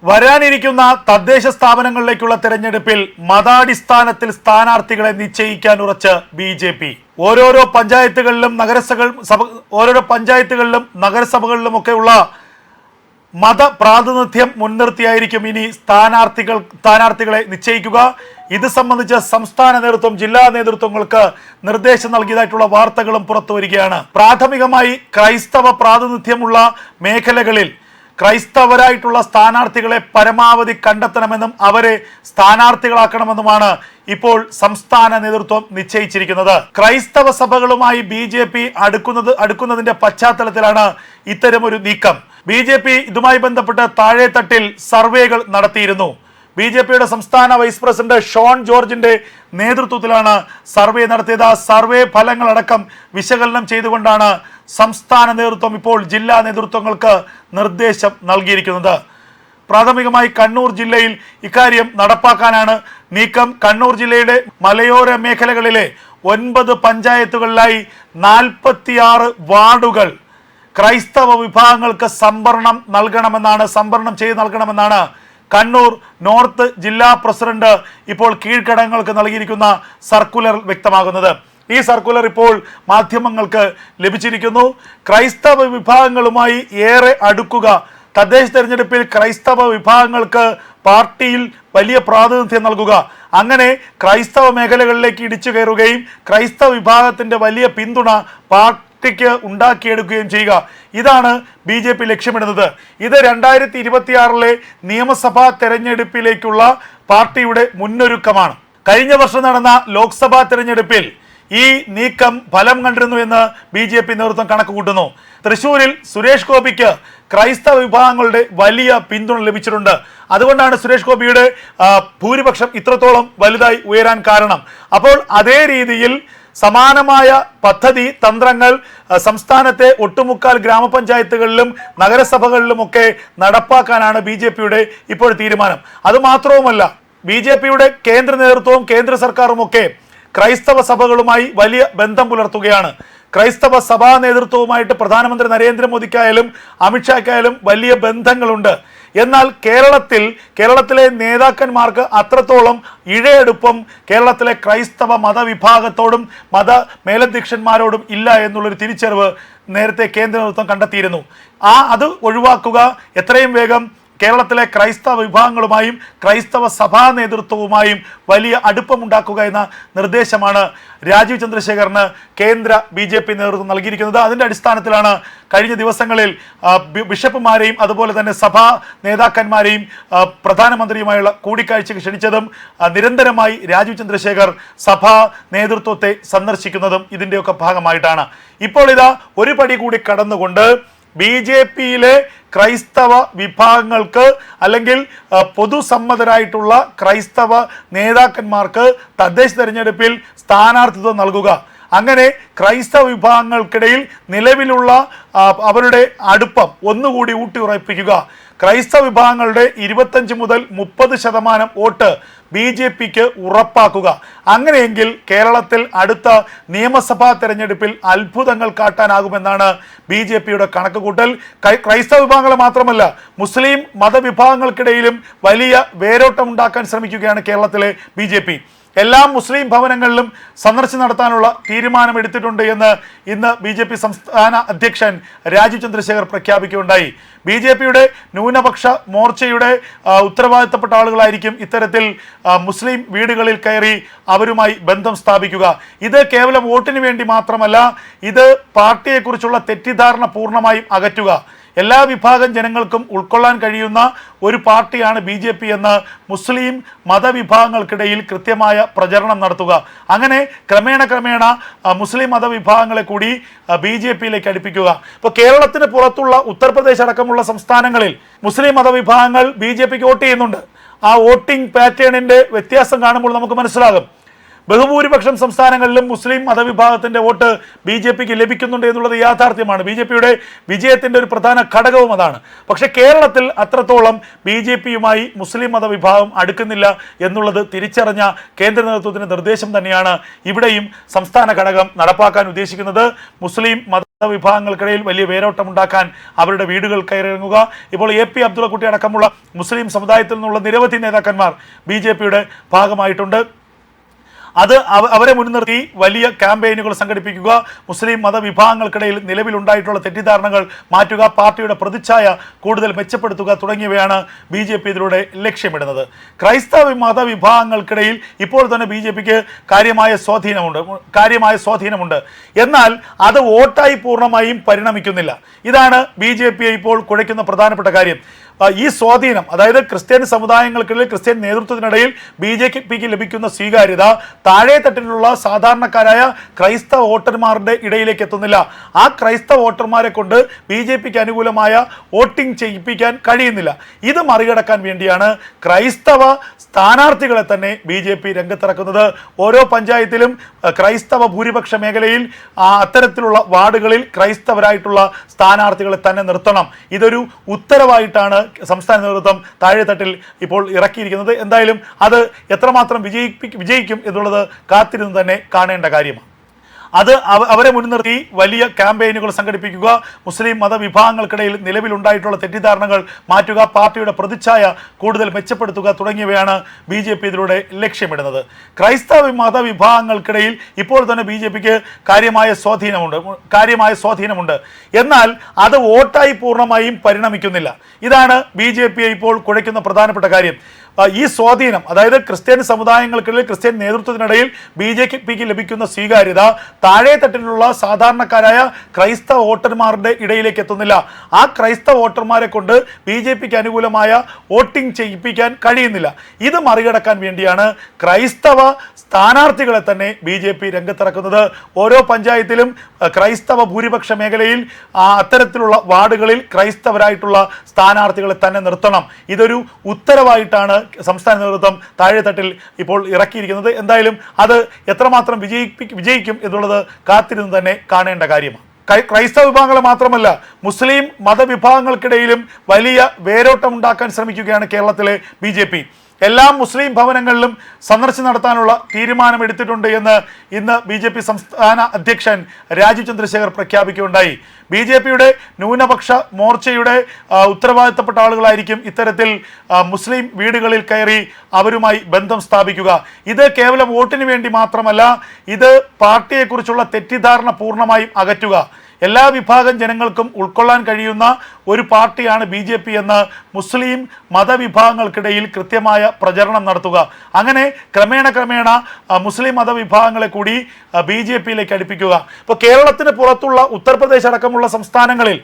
വരാനിരിക്കുന്ന തദ്ദേശ സ്ഥാപനങ്ങളിലേക്കുള്ള തെരഞ്ഞെടുപ്പിൽ മതാടിസ്ഥാനത്തിൽ സ്ഥാനാർത്ഥികളെ നിശ്ചയിക്കാൻ ഉറച്ച് BJP. ഓരോരോ പഞ്ചായത്തുകളിലും നഗരസഭകളിലുമൊക്കെയുള്ള മതപ്രാതിനിധ്യം മുൻനിർത്തിയായിരിക്കും ഇനി സ്ഥാനാർത്ഥികളെ നിശ്ചയിക്കുക. ഇത് സംബന്ധിച്ച് സംസ്ഥാന നേതൃത്വം ജില്ലാ നേതൃത്വങ്ങൾക്ക് നിർദ്ദേശം നൽകിയതായിട്ടുള്ള വാർത്തകളും പുറത്തു വരികയാണ്. പ്രാഥമികമായി ക്രൈസ്തവ പ്രാതിനിധ്യമുള്ള മേഖലകളിൽ ക്രൈസ്തവരായിട്ടുള്ള സ്ഥാനാർത്ഥികളെ പരമാവധി കണ്ടെത്തണമെന്നും അവരെ സ്ഥാനാർത്ഥികളാക്കണമെന്നുമാണ് ഇപ്പോൾ സംസ്ഥാന നേതൃത്വം നിശ്ചയിച്ചിരിക്കുന്നത്. ക്രൈസ്തവ സഭകളുമായി BJP അടുക്കുന്നതിന്റെ പശ്ചാത്തലത്തിലാണ് ഇത്തരമൊരു നീക്കം. BJP ഇതുമായി ബന്ധപ്പെട്ട് താഴെത്തട്ടിൽ സർവേകൾ നടത്തിയിരുന്നു. BJPയുടെ സംസ്ഥാന വൈസ് പ്രസിഡന്റ് ഷോൺ ജോർജിന്റെ നേതൃത്വത്തിലാണ് സർവേ നടത്തിയത്. ആ സർവേ ഫലങ്ങളടക്കം വിശകലനം ചെയ്തുകൊണ്ടാണ് സംസ്ഥാന നേതൃത്വം ഇപ്പോൾ ജില്ലാ നേതൃത്വങ്ങൾക്ക് നിർദ്ദേശം നൽകിയിരിക്കുന്നത്. പ്രാഥമികമായി കണ്ണൂർ ജില്ലയിൽ ഇക്കാര്യം നടപ്പാക്കാനാണ് നീക്കം. കണ്ണൂർ ജില്ലയുടെ മലയോര മേഖലകളിലെ 9 പഞ്ചായത്തുകളിലായി 46 വാർഡുകൾ ക്രൈസ്തവ വിഭാഗങ്ങൾക്ക് സംവരണം ചെയ്ത് നൽകണമെന്നാണ് കണ്ണൂർ നോർത്ത് ജില്ലാ പ്രസിഡന്റ് ഇപ്പോൾ കീഴ്ഘടകങ്ങൾക്ക് നൽകിയിരിക്കുന്ന സർക്കുലർ വ്യക്തമാകുന്നത്. ഈ സർക്കുലർ ഇപ്പോൾ മാധ്യമങ്ങൾക്ക് ലഭിച്ചിരിക്കുന്നു. ക്രൈസ്തവ വിഭാഗങ്ങളുമായി ഏറെ അടുക്കുക, തദ്ദേശ തെരഞ്ഞെടുപ്പിൽ ക്രൈസ്തവ വിഭാഗങ്ങൾക്ക് പാർട്ടിയിൽ വലിയ പ്രാതിനിധ്യം നൽകുക, അങ്ങനെ ക്രൈസ്തവ മേഖലകളിലേക്ക് ഇടിച്ചു കയറുകയും ക്രൈസ്തവ വിഭാഗത്തിന്റെ വലിയ പിന്തുണ പാർട്ടിക്ക് ഉണ്ടാക്കിയെടുക്കുകയും ചെയ്യുക. ഇതാണ് BJP ലക്ഷ്യമിടുന്നത്. ഇത് 2026 നിയമസഭാ തെരഞ്ഞെടുപ്പിലേക്കുള്ള പാർട്ടിയുടെ മുന്നൊരുക്കമാണ്. കഴിഞ്ഞ വർഷം നടന്ന ലോക്സഭാ തെരഞ്ഞെടുപ്പിൽ ഈ നീക്കം ഫലം കണ്ടിരുന്നു എന്ന് BJP നേതൃത്വം കണക്ക് കൂട്ടുന്നു. തൃശ്ശൂരിൽ സുരേഷ് ഗോപിക്ക് ക്രൈസ്തവ വിഭാഗങ്ങളുടെ വലിയ പിന്തുണ ലഭിച്ചിട്ടുണ്ട്. അതുകൊണ്ടാണ് സുരേഷ് ഗോപിയുടെ ഭൂരിപക്ഷം ഇത്രത്തോളം വലുതായി ഉയരാൻ കാരണം. അപ്പോൾ അതേ രീതിയിൽ സമാനമായ പദ്ധതി തന്ത്രങ്ങൾ സംസ്ഥാനത്തെ ഒട്ടുമുക്കാൽ ഗ്രാമപഞ്ചായത്തുകളിലും നഗരസഭകളിലുമൊക്കെ നടപ്പാക്കാനാണ് BJPയുടെ ഇപ്പോൾ തീരുമാനം. അതുമാത്രവുമല്ല, BJPയുടെ കേന്ദ്ര നേതൃത്വവും കേന്ദ്ര സർക്കാരുമൊക്കെ ക്രൈസ്തവ സഭകളുമായി വലിയ ബന്ധം പുലർത്തുകയാണ്. ക്രൈസ്തവ സഭാ നേതൃത്വവുമായിട്ട് പ്രധാനമന്ത്രി നരേന്ദ്രമോദിക്കായാലും അമിത്ഷായ്ക്കായാലും വലിയ ബന്ധങ്ങളുണ്ട്. എന്നാൽ കേരളത്തിലെ നേതാക്കന്മാർക്ക് അത്രത്തോളം ഇഴയെടുപ്പം കേരളത്തിലെ ക്രൈസ്തവ മതവിഭാഗത്തോടും മത മേലധ്യക്ഷന്മാരോടും ഇല്ല എന്നുള്ളൊരു തിരിച്ചറിവ് നേരത്തെ കേന്ദ്ര നേതൃത്വം കണ്ടെത്തിയിരുന്നു. അത് ഒഴിവാക്കുക, എത്രയും വേഗം കേരളത്തിലെ ക്രൈസ്തവ വിഭാഗങ്ങളുമായും ക്രൈസ്തവ സഭാ നേതൃത്വവുമായും വലിയ അടുപ്പമുണ്ടാക്കുക എന്ന നിർദ്ദേശമാണ് രാജീവ് ചന്ദ്രശേഖറിന് കേന്ദ്ര BJP നേതൃത്വം നൽകിയിരിക്കുന്നത്. അതിൻ്റെ അടിസ്ഥാനത്തിലാണ് കഴിഞ്ഞ ദിവസങ്ങളിൽ ബിഷപ്പുമാരെയും അതുപോലെ തന്നെ സഭാ നേതാക്കന്മാരെയും പ്രധാനമന്ത്രിയുമായുള്ള കൂടിക്കാഴ്ചയ്ക്ക് ക്ഷണിച്ചതും നിരന്തരമായി രാജീവ് ചന്ദ്രശേഖർ സഭാ നേതൃത്വത്തെ സന്ദർശിക്കുന്നതും ഇതിൻ്റെയൊക്കെ ഭാഗമായിട്ടാണ്. ഇപ്പോൾ ഇതാ ഒരു പടി കൂടി കടന്നുകൊണ്ട് BJPയിലെ ക്രൈസ്തവ വിഭാഗങ്ങൾക്ക് അല്ലെങ്കിൽ പൊതുസമ്മതരായിട്ടുള്ള ക്രൈസ്തവ നേതാക്കന്മാർക്ക് തദ്ദേശ തെരഞ്ഞെടുപ്പിൽ സ്ഥാനാർത്ഥിത്വം നൽകുക, അങ്ങനെ ക്രൈസ്തവ വിഭാഗങ്ങൾക്കിടയിൽ നിലവിലുള്ള അവരുടെ അടുപ്പം ഒന്നുകൂടി ഊട്ടിയുറപ്പിക്കുക, ക്രൈസ്തവ വിഭാഗങ്ങളുടെ 25 മുതൽ 30% വോട്ട് BJPക്ക് ഉറപ്പാക്കുക. അങ്ങനെയെങ്കിൽ കേരളത്തിൽ അടുത്ത നിയമസഭാ തെരഞ്ഞെടുപ്പിൽ അത്ഭുതങ്ങൾ കാട്ടാനാകുമെന്നാണ് BJPയുടെ കണക്കുകൂട്ടൽ. ക്രൈസ്തവ വിഭാഗങ്ങൾ മാത്രമല്ല, മുസ്ലിം മതവിഭാഗങ്ങൾക്കിടയിലും വലിയ വേരോട്ടം ഉണ്ടാക്കാൻ ശ്രമിക്കുകയാണ് കേരളത്തിലെ BJP. എല്ലാ മുസ്ലിം ഭവനങ്ങളിലും സന്ദർശനം നടത്താനുള്ള തീരുമാനമെടുത്തിട്ടുണ്ട് എന്ന് ഇന്ന് BJP സംസ്ഥാന അധ്യക്ഷൻ രാജീവ് ചന്ദ്രശേഖർ പ്രഖ്യാപിക്കുകയുണ്ടായി. BJPയുടെ ന്യൂനപക്ഷ മോർച്ചയുടെ ഉത്തരവാദിത്തപ്പെട്ട ആളുകളായിരിക്കും ഇത്തരത്തിൽ മുസ്ലിം വീടുകളിൽ കയറി അവരുമായി ബന്ധം സ്ഥാപിക്കുക. ഇത് കേവലം വോട്ടിന് വേണ്ടി മാത്രമല്ല, ഇത് പാർട്ടിയെക്കുറിച്ചുള്ള തെറ്റിദ്ധാരണ പൂർണ്ണമായും അകറ്റുക, എല്ലാ വിഭാഗം ജനങ്ങൾക്കും ഉൾക്കൊള്ളാൻ കഴിയുന്ന ഒരു പാർട്ടിയാണ് BJP എന്ന് മുസ്ലിം മതവിഭാഗങ്ങൾക്കിടയിൽ കൃത്യമായ പ്രചരണം നടത്തുക, അങ്ങനെ ക്രമേണ മുസ്ലിം മതവിഭാഗങ്ങളെ കൂടി BJPയിലേക്ക് അടുപ്പിക്കുക. ഇപ്പോൾ കേരളത്തിന് പുറത്തുള്ള ഉത്തർപ്രദേശ് അടക്കമുള്ള സംസ്ഥാനങ്ങളിൽ മുസ്ലിം മതവിഭാഗങ്ങൾ BJPക്ക് വോട്ട് ചെയ്യുന്നുണ്ട്. ആ വോട്ടിംഗ് പാറ്റേണിൻ്റെ വ്യത്യാസം കാണുമ്പോൾ നമുക്ക് മനസ്സിലാകും. ബഹുഭൂരിപക്ഷം സംസ്ഥാനങ്ങളിലും മുസ്ലിം മതവിഭാഗത്തിന്റെ വോട്ട് BJPക്ക് ലഭിക്കുന്നുണ്ട് എന്നുള്ളത് യാഥാർത്ഥ്യമാണ്. BJPയുടെ വിജയത്തിന്റെ ഒരു പ്രധാന ഘടകവും അതാണ്. പക്ഷെ കേരളത്തിൽ അത്രത്തോളം BJPയുമായി മുസ്ലിം മതവിഭാഗം അടുക്കുന്നില്ല എന്നുള്ളത് തിരിച്ചറിഞ്ഞ കേന്ദ്ര നേതൃത്വത്തിന്റെ നിർദ്ദേശം തന്നെയാണ് ഇവിടെയും സംസ്ഥാന ഘടകം നടപ്പാക്കാൻ ഉദ്ദേശിക്കുന്നത്. മുസ്ലിം മതവിഭാഗങ്ങൾക്കിടയിൽ വലിയ വേരോട്ടമുണ്ടാക്കാൻ അവരുടെ വീടുകൾ കയറിയിറങ്ങുക. ഇപ്പോൾ AP അബ്ദുള്ളക്കുട്ടി അടക്കമുള്ള മുസ്ലിം സമുദായത്തിൽ നിന്നുള്ള നിരവധി നേതാക്കന്മാർ BJPയുടെ ഭാഗമായിട്ടുണ്ട്. അത് അവരെ മുൻനിർത്തി വലിയ ക്യാമ്പയിനുകൾ സംഘടിപ്പിക്കുക, മുസ്ലിം മതവിഭാഗങ്ങൾക്കിടയിൽ നിലവിലുണ്ടായിട്ടുള്ള തെറ്റിദ്ധാരണകൾ മാറ്റുക, പാർട്ടിയുടെ പ്രതിച്ഛായ കൂടുതൽ മെച്ചപ്പെടുത്തുക തുടങ്ങിയവയാണ് BJP ഇതിലൂടെ ലക്ഷ്യമിടുന്നത്. ക്രൈസ്തവ മതവിഭാഗങ്ങൾക്കിടയിൽ ഇപ്പോൾ തന്നെ BJPക്ക് കാര്യമായ സ്വാധീനമുണ്ട്. എന്നാൽ അത് വോട്ടായി പൂർണ്ണമായും പരിണമിക്കുന്നില്ല. ഇതാണ് BJPയെ ഇപ്പോൾ കുഴയ്ക്കുന്ന പ്രധാനപ്പെട്ട കാര്യം. ഈ സ്വാധീനം, അതായത് ക്രിസ്ത്യൻ സമുദായങ്ങൾക്കിടയിൽ ക്രിസ്ത്യൻ നേതൃത്വത്തിനിടയിൽ BJPക്ക് ലഭിക്കുന്ന സ്വീകാര്യത താഴെ തട്ടിലുള്ള സാധാരണക്കാരായ ക്രൈസ്തവ വോട്ടർമാരുടെ ഇടയിലേക്ക് എത്തുന്നില്ല. ആ ക്രൈസ്തവ വോട്ടർമാരെ കൊണ്ട് BJPക്ക് അനുകൂലമായ വോട്ടിംഗ് ചെയ്യിപ്പിക്കാൻ കഴിയുന്നില്ല. ഇത് മറികടക്കാൻ വേണ്ടിയാണ് ക്രൈസ്തവ സ്ഥാനാർത്ഥികളെ തന്നെ BJP രംഗത്തിറക്കുന്നത്. ഓരോ പഞ്ചായത്തിലും ക്രൈസ്തവ ഭൂരിപക്ഷ മേഖലയിൽ അത്തരത്തിലുള്ള വാർഡുകളിൽ ക്രൈസ്തവരായിട്ടുള്ള സ്ഥാനാർത്ഥികളെ തന്നെ നിർത്തണം. ഇതൊരു ഉത്തരവായിട്ടാണ് സംസ്ഥാന നേതൃത്വം താഴെത്തട്ടിൽ ഇപ്പോൾ ഇറക്കിയിരിക്കുന്നത്. എന്തായാലും അത് എത്രമാത്രം വിജയിക്കും എന്നുള്ളത് കാത്തിരുന്ന് തന്നെ കാണേണ്ട കാര്യമാണ്. അത് അവരെ മുൻനിർത്തി വലിയ ക്യാമ്പയിനുകൾ സംഘടിപ്പിക്കുക, മുസ്ലിം മതവിഭാഗങ്ങൾക്കിടയിൽ നിലവിലുണ്ടായിട്ടുള്ള തെറ്റിദ്ധാരണകൾ മാറ്റുക, പാർട്ടിയുടെ പ്രതിച്ഛായ കൂടുതൽ മെച്ചപ്പെടുത്തുക തുടങ്ങിയവയാണ് BJP ഇതിലൂടെ ലക്ഷ്യമിടുന്നത്. ക്രൈസ്തവ മതവിഭാഗങ്ങൾക്കിടയിൽ ഇപ്പോൾ തന്നെ BJPക്ക് കാര്യമായ സ്വാധീനമുണ്ട്. എന്നാൽ അത് വോട്ടായി പൂർണ്ണമായും പരിണമിക്കുന്നില്ല. ഇതാണ് BJPയെ ഇപ്പോൾ കുഴയ്ക്കുന്ന പ്രധാനപ്പെട്ട കാര്യം. ഈ സ്വാധീനം, അതായത് ക്രിസ്ത്യൻ സമുദായങ്ങൾക്കിടയിൽ ക്രിസ്ത്യൻ നേതൃത്വത്തിനിടയിൽ BJPക്ക് ലഭിക്കുന്ന സ്വീകാര്യത താഴെ തട്ടിലുള്ള സാധാരണക്കാരായ ക്രൈസ്തവ വോട്ടർമാരുടെ ഇടയിലേക്ക് എത്തുന്നില്ല. ആ ക്രൈസ്തവ വോട്ടർമാരെ കൊണ്ട് BJPക്ക് അനുകൂലമായ വോട്ടിംഗ് ചെയ്യിപ്പിക്കാൻ കഴിയുന്നില്ല. ഇത് മറികടക്കാൻ വേണ്ടിയാണ് ക്രൈസ്തവ സ്ഥാനാർത്ഥികളെ തന്നെ BJP രംഗത്തിറക്കുന്നത്. ഓരോ പഞ്ചായത്തിലും ക്രൈസ്തവ ഭൂരിപക്ഷ മേഖലയിൽ അത്തരത്തിലുള്ള വാർഡുകളിൽ ക്രൈസ്തവരായിട്ടുള്ള സ്ഥാനാർത്ഥികളെ തന്നെ നിർത്തണം. ഇതൊരു ഉത്തരവായിട്ടാണ് സംസ്ഥാന നേതൃത്വം താഴെത്തട്ടിൽ ഇപ്പോൾ ഇറക്കിയിരിക്കുന്നത്. എന്തായാലും അത് എത്രമാത്രം വിജയിക്കും എന്നുള്ളത് കാത്തിരുന്ന് തന്നെ കാണേണ്ട കാര്യമാണ്. ക്രൈസ്തവ വിഭാഗങ്ങളെ മാത്രമല്ല, മുസ്ലിം മതവിഭാഗങ്ങൾക്കിടയിലും വലിയ വേരോട്ടമുണ്ടാക്കാൻ ശ്രമിക്കുകയാണ് കേരളത്തിലെ BJP. എല്ലാ മുസ്ലിം ഭവനങ്ങളിലും സന്ദർശനം നടത്താനുള്ള തീരുമാനമെടുത്തിട്ടുണ്ട് എന്ന് ഇന്ന് BJP സംസ്ഥാന അധ്യക്ഷൻ രാജീവ് ചന്ദ്രശേഖർ പ്രഖ്യാപിക്കുകയുണ്ടായി. BJPയുടെ ന്യൂനപക്ഷ മോർച്ചയുടെ ഉത്തരവാദിത്തപ്പെട്ട ആളുകളായിരിക്കും ഇത്തരത്തിൽ മുസ്ലിം വീടുകളിൽ കയറി അവരുമായി ബന്ധം സ്ഥാപിക്കുക. ഇത് കേവലം വോട്ടിന് വേണ്ടി മാത്രമല്ല, ഇത് പാർട്ടിയെക്കുറിച്ചുള്ള തെറ്റിദ്ധാരണ പൂർണ്ണമായും അകറ്റുക, എല്ലാ വിഭാഗം ജനങ്ങൾക്കും ഉൾക്കൊള്ളാൻ കഴിയുന്ന ഒരു പാർട്ടിയാണ് BJP എന്ന് മുസ്ലിം മതവിഭാഗങ്ങൾക്കിടയിൽ കൃത്യമായ പ്രചരണം നടത്തുക. അങ്ങനെ ക്രമേണ മുസ്ലിം മതവിഭാഗങ്ങളെ കൂടി BJPയിലേക്ക് അടുപ്പിക്കുക. ഇപ്പോൾ കേരളത്തിന് പുറത്തുള്ള ഉത്തർപ്രദേശ് അടക്കമുള്ള സംസ്ഥാനങ്ങളിൽ